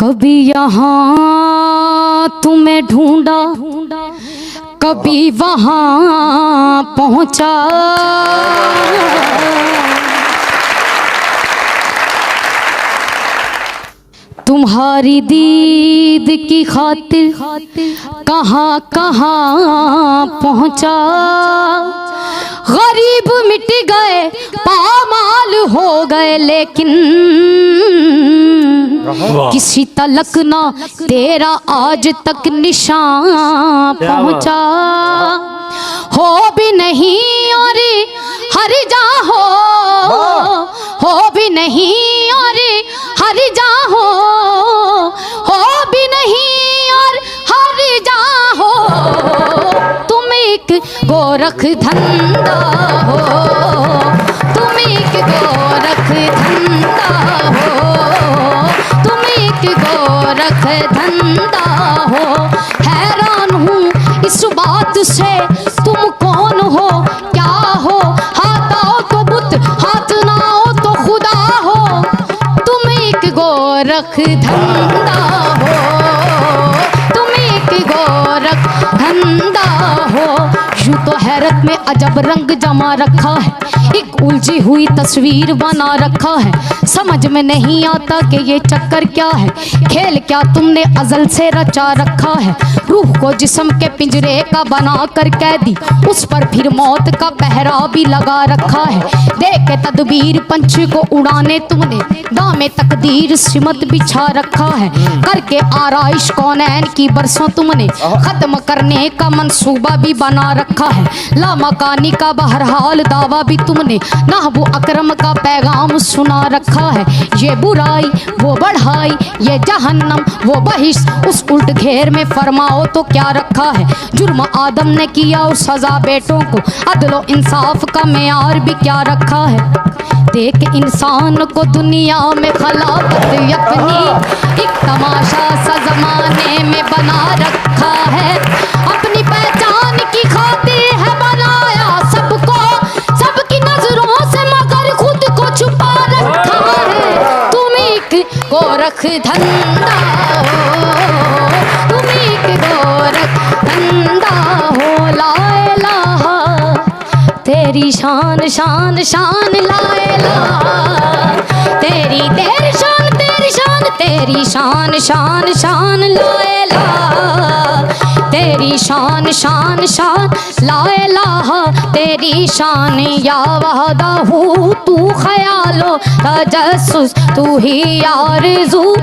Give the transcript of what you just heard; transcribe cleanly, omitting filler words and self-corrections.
कभी यहाँ तुम्हें ढूंढा, कभी वहाँ पहुँचा। तुम्हारी दीद की खातिर कहाँ कहाँ पहुँचा। गरीब मिट गए, पामाल हो गए, लेकिन किसी तलक ना तेरा आज तक निशान पहुँचा। हो भी नहीं और हर जा हो भी नहीं और हर जा हो भी नहीं और हर जा हो। तुम एक गोरख धंधा हो, तुम एक गोरख धंधा हो, तुम एक गोरख धंधा हो। हैरान हूँ इस बात से, तुम कौन हो क्या हो। हाथ आओ तो बुत, हाथ ना आओ तो खुदा हो। तुम एक गोरख धंधा हो, तुम एक गोरख धंधा हो। यूं तो हैरत में अजब रंग जमा रखा है, एक उलझी हुई तस्वीर बना रखा है। समझ में नहीं आता कि ये चक्कर क्या है, खेल क्या तुमने अजल से रचा रखा है। रूह को जिस्म के पिंजरे का बना कर कैदी, उस पर फिर मौत का पहरा भी लगा रखा है। देख के तदबीर पंछी को उड़ाने तुमने दामे तकदीर सिमत बिछा रखा है। करके आराइश कौनैन की बरसों तुमने खत्म करने का मंसूबा भी बना रखा है। लामकानी का बहरहाल दावा भी तुमने नाहबु अकरम का पैगाम सुना रखा है। ये बुराई वो बढ़ाई, ये जहन्नम वो बहिश, उस उल्ट घेर में फरमाओ तो क्या रखा है। जुर्म आदम ने किया और सजा बेटों को, अदलो इंसाफ का मेयार भी क्या रखा है। देख इंसान को दुनिया में खलाफत यकनी एक तमाशा सा जमाने में बना रखा है। अपनी पहचान की खातिर है बनाया सबको, सबकी नजरों से मगर खुद को छुपा रखा है। तुम एक गोरख धंधा हो, तुम एक गोरख धंधा हो। ला इलाहा तेरी शान शान शान, ला इलाहा तेरी तेरी शान तेरी शान तेरी शान शान शान, ला इलाहा तेरी शान शान शान, ला इलाहा तेरी शान। या वहदा हूँ तू ख्यालो तजस्सुस, तू ही आरज़ू